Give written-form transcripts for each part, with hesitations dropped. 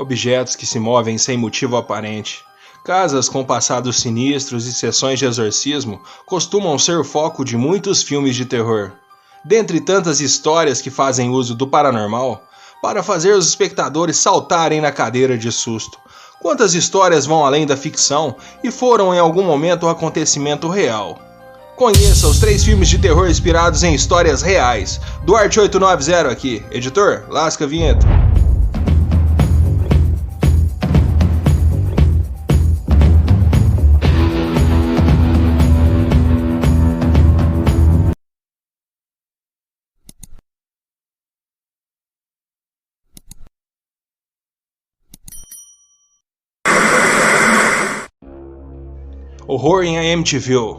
objetos que se movem sem motivo aparente. Casas com passados sinistros e sessões de exorcismo costumam ser o foco de muitos filmes de terror. Dentre tantas histórias que fazem uso do paranormal, para fazer os espectadores saltarem na cadeira de susto, quantas histórias vão além da ficção e foram em algum momento um acontecimento real? Conheça os 3 filmes de terror inspirados em histórias reais. Duarte 890 aqui. Editor, lasca a vinheta. Horror em Amityville.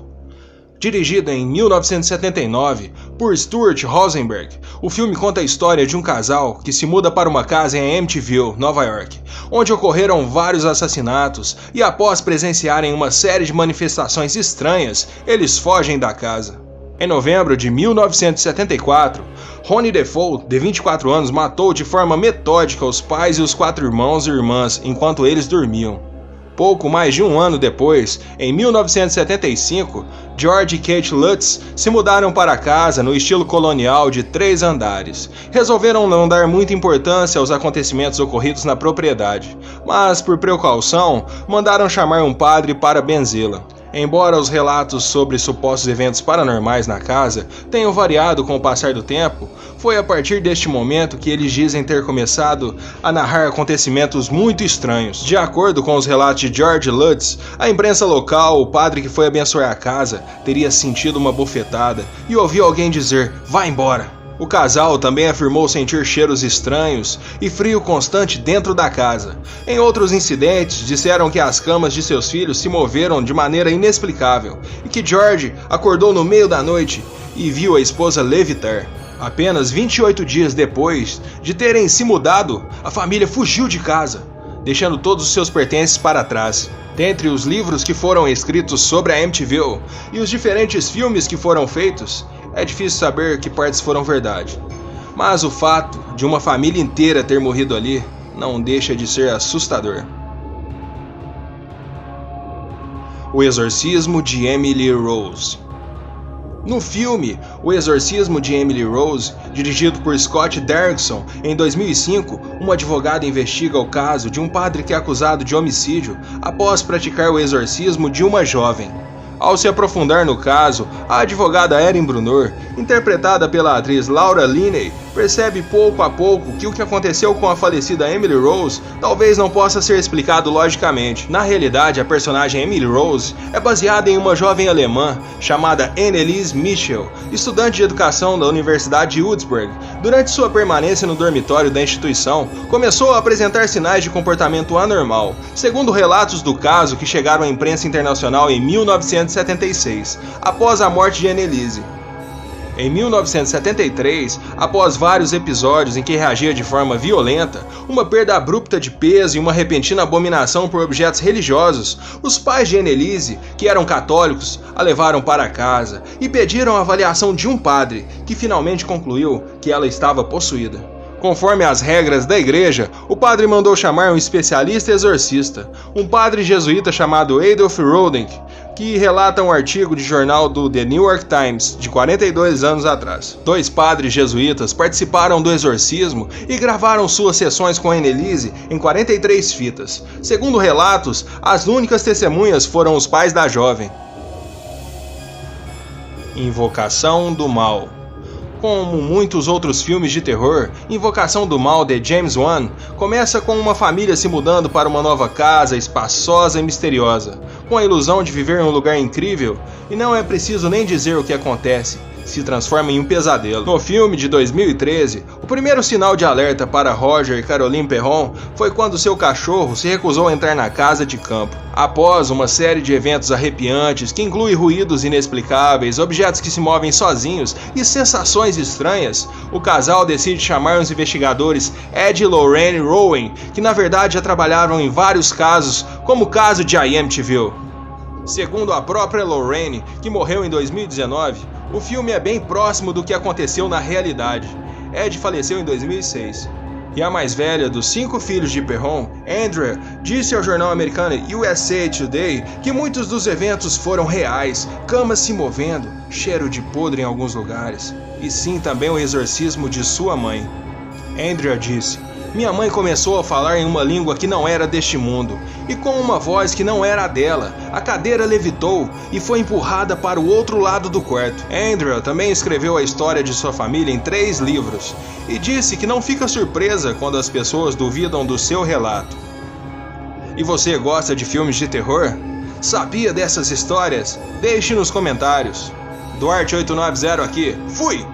Dirigido em 1979 por Stuart Rosenberg, o filme conta a história de um casal que se muda para uma casa em Amityville, Nova York, onde ocorreram vários assassinatos e após presenciarem uma série de manifestações estranhas, eles fogem da casa. Em novembro de 1974, Ronnie Defoe, de 24 anos, matou de forma metódica os pais e os 4 irmãos e irmãs enquanto eles dormiam. Pouco mais de um ano depois, em 1975, George e Kate Lutz se mudaram para casa no estilo colonial de 3 andares. Resolveram não dar muita importância aos acontecimentos ocorridos na propriedade, mas, por precaução, mandaram chamar um padre para benzê-la. Embora os relatos sobre supostos eventos paranormais na casa tenham variado com o passar do tempo, foi a partir deste momento que eles dizem ter começado a narrar acontecimentos muito estranhos. De acordo com os relatos de George Lutz, a imprensa local, o padre que foi abençoar a casa, teria sentido uma bofetada e ouviu alguém dizer, "Vá embora". O casal também afirmou sentir cheiros estranhos e frio constante dentro da casa. Em outros incidentes, disseram que as camas de seus filhos se moveram de maneira inexplicável e que George acordou no meio da noite e viu a esposa levitar. Apenas 28 dias depois de terem se mudado, a família fugiu de casa, deixando todos os seus pertences para trás. Dentre os livros que foram escritos sobre a Amityville e os diferentes filmes que foram feitos, é difícil saber que partes foram verdade. Mas o fato de uma família inteira ter morrido ali não deixa de ser assustador. O Exorcismo de Emily Rose. No filme O Exorcismo de Emily Rose, dirigido por Scott Derrickson, em 2005, um advogado investiga o caso de um padre que é acusado de homicídio após praticar o exorcismo de uma jovem. Ao se aprofundar no caso, a advogada Erin Brunner, interpretada pela atriz Laura Linney, percebe pouco a pouco que o que aconteceu com a falecida Emily Rose talvez não possa ser explicado logicamente. Na realidade, a personagem Emily Rose é baseada em uma jovem alemã chamada Anneliese Michel, estudante de educação da Universidade de Würzburg. Durante sua permanência no dormitório da instituição, começou a apresentar sinais de comportamento anormal, segundo relatos do caso que chegaram à imprensa internacional em 1976, após a morte de Anneliese. Em 1973, após vários episódios em que reagia de forma violenta, uma perda abrupta de peso e uma repentina abominação por objetos religiosos, os pais de Anneliese, que eram católicos, a levaram para casa e pediram a avaliação de um padre, que finalmente concluiu que ela estava possuída. Conforme as regras da igreja, o padre mandou chamar um especialista exorcista, um padre jesuíta chamado Adolf Rodenk, que relata um artigo de jornal do The New York Times de 42 anos atrás. 2 padres jesuítas participaram do exorcismo e gravaram suas sessões com Anneliese em 43 fitas. Segundo relatos, as únicas testemunhas foram os pais da jovem. Invocação do Mal. Como muitos outros filmes de terror, Invocação do Mal de James Wan começa com uma família se mudando para uma nova casa espaçosa e misteriosa, com a ilusão de viver em um lugar incrível, e não é preciso nem dizer o que acontece, se transforma em um pesadelo. No filme de 2013, o primeiro sinal de alerta para Roger e Caroline Perron foi quando seu cachorro se recusou a entrar na casa de campo. Após uma série de eventos arrepiantes que inclui ruídos inexplicáveis, objetos que se movem sozinhos e sensações estranhas, o casal decide chamar os investigadores Ed e Lorraine Rowan, que na verdade já trabalharam em vários casos, como o caso de Amityville. Segundo a própria Lorraine, que morreu em 2019, o filme é bem próximo do que aconteceu na realidade. Ed faleceu em 2006. E a mais velha dos 5 filhos de Perron, Andrea, disse ao jornal americano USA Today que muitos dos eventos foram reais, camas se movendo, cheiro de podre em alguns lugares, e sim também o exorcismo de sua mãe. Andrea disse: minha mãe começou a falar em uma língua que não era deste mundo, e com uma voz que não era a dela. A cadeira levitou e foi empurrada para o outro lado do quarto. Andrea também escreveu a história de sua família em 3 livros, e disse que não fica surpresa quando as pessoas duvidam do seu relato. E você gosta de filmes de terror? Sabia dessas histórias? Deixe nos comentários. Duarte 890 aqui. Fui!